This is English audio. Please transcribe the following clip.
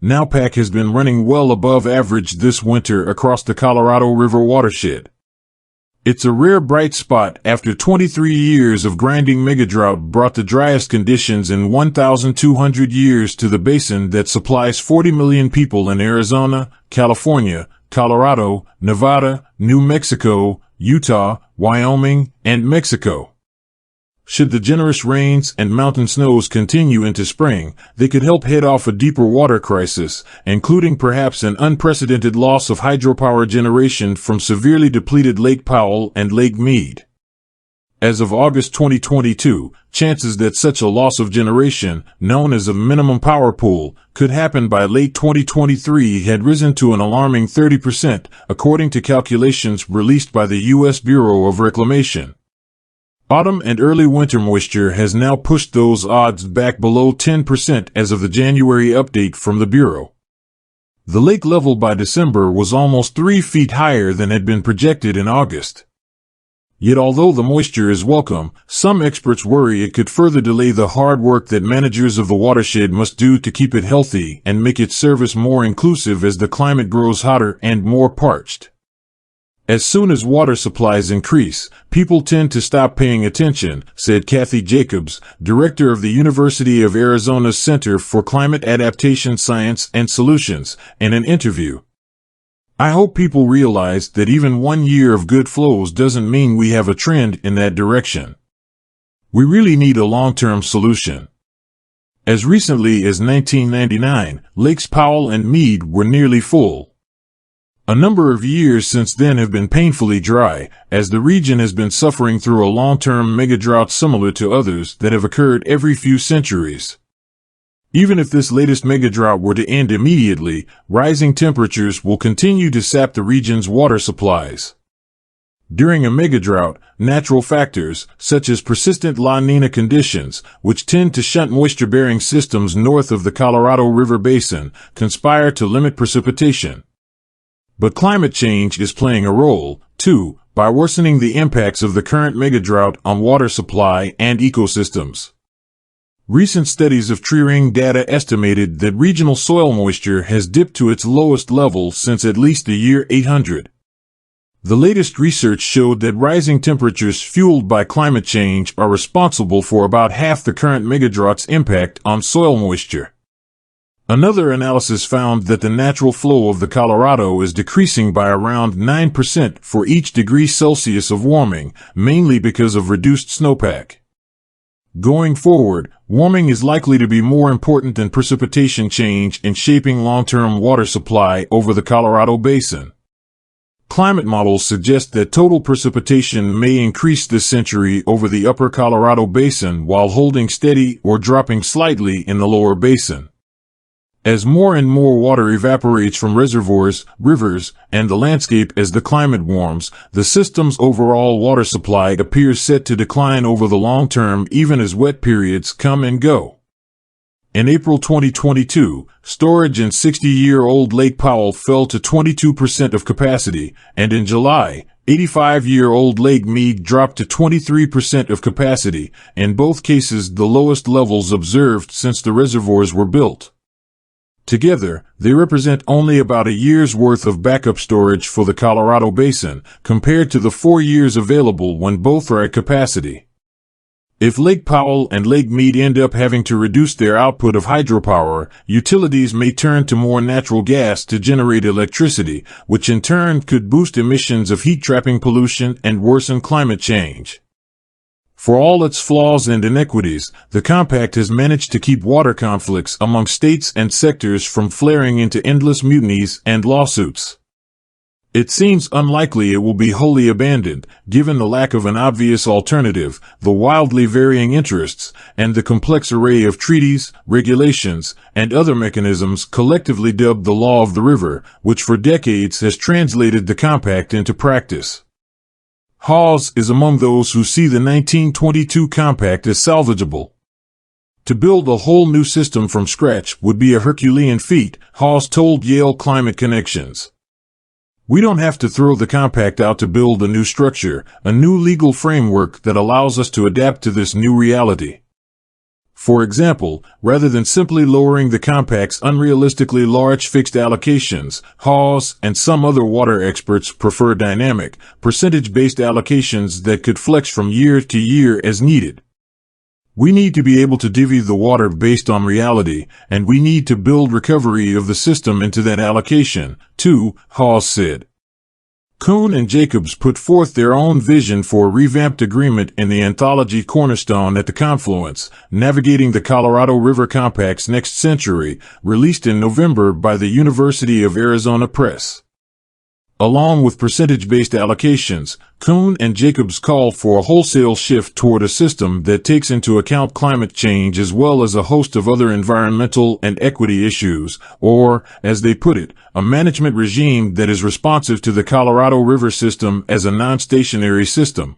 Snowpack has been running well above average this winter across the Colorado River watershed. It's a rare bright spot after 23 years of grinding megadrought brought the driest conditions in 1,200 years to the basin that supplies 40 million people in Arizona, California, Colorado, Nevada, New Mexico, Utah, Wyoming, and Mexico. Should the generous rains and mountain snows continue into spring, they could help head off a deeper water crisis, including perhaps an unprecedented loss of hydropower generation from severely depleted Lake Powell and Lake Mead. As of August 2022, chances that such a loss of generation, known as a minimum power pool, could happen by late 2023 had risen to an alarming 30%, according to calculations released by the U.S. Bureau of Reclamation. Autumn and early winter moisture has now pushed those odds back below 10% as of the January update from the Bureau. The lake level by December was almost 3 feet higher than had been projected in August. Yet although the moisture is welcome, some experts worry it could further delay the hard work that managers of the watershed must do to keep it healthy and make its service more inclusive as the climate grows hotter and more parched. As soon as water supplies increase, people tend to stop paying attention, said Kathy Jacobs, director of the University of Arizona's Center for Climate Adaptation Science and Solutions, in an interview. I hope people realize that even 1 year of good flows doesn't mean we have a trend in that direction. We really need a long-term solution. As recently as 1999, Lakes Powell and Mead were nearly full. A number of years since then have been painfully dry, as the region has been suffering through a long-term megadrought similar to others that have occurred every few centuries. Even if this latest megadrought were to end immediately, rising temperatures will continue to sap the region's water supplies. During a megadrought, natural factors, such as persistent La Nina conditions, which tend to shunt moisture-bearing systems north of the Colorado River basin, conspire to limit precipitation. But climate change is playing a role, too, by worsening the impacts of the current megadrought on water supply and ecosystems. Recent studies of tree ring data estimated that regional soil moisture has dipped to its lowest level since at least the year 800. The latest research showed that rising temperatures fueled by climate change are responsible for about half the current megadrought's impact on soil moisture. Another analysis found that the natural flow of the Colorado is decreasing by around 9% for each degree Celsius of warming, mainly because of reduced snowpack. Going forward, warming is likely to be more important than precipitation change in shaping long-term water supply over the Colorado basin. Climate models suggest that total precipitation may increase this century over the upper Colorado basin while holding steady or dropping slightly in the lower basin. As more and more water evaporates from reservoirs, rivers, and the landscape as the climate warms, the system's overall water supply appears set to decline over the long term even as wet periods come and go. In April 2022, storage in 60-year-old Lake Powell fell to 22% of capacity, and in July, 85-year-old Lake Mead dropped to 23% of capacity, in both cases the lowest levels observed since the reservoirs were built. Together, they represent only about a year's worth of backup storage for the Colorado basin, compared to the 4 years available when both are at capacity. If Lake Powell and Lake Mead end up having to reduce their output of hydropower, utilities may turn to more natural gas to generate electricity, which in turn could boost emissions of heat-trapping pollution and worsen climate change. For all its flaws and inequities, the compact has managed to keep water conflicts among states and sectors from flaring into endless mutinies and lawsuits. It seems unlikely it will be wholly abandoned, given the lack of an obvious alternative, the wildly varying interests, and the complex array of treaties, regulations, and other mechanisms collectively dubbed the law of the river, which for decades has translated the compact into practice. Hawes is among those who see the 1922 compact as salvageable. To build a whole new system from scratch would be a Herculean feat, Hawes told Yale Climate Connections. We don't have to throw the compact out to build a new structure, a new legal framework that allows us to adapt to this new reality. For example, rather than simply lowering the compact's unrealistically large fixed allocations, Hawes and some other water experts prefer dynamic, percentage-based allocations that could flex from year to year as needed. We need to be able to divvy the water based on reality, and we need to build recovery of the system into that allocation, too, Hawes said. Kuhn and Jacobs put forth their own vision for a revamped agreement in the anthology Cornerstone at the Confluence, Navigating the Colorado River Compact's Next Century, released in November by the University of Arizona Press. Along with percentage-based allocations, Kuhn and Jacobs call for a wholesale shift toward a system that takes into account climate change as well as a host of other environmental and equity issues, or, as they put it, a management regime that is responsive to the Colorado River system as a non-stationary system.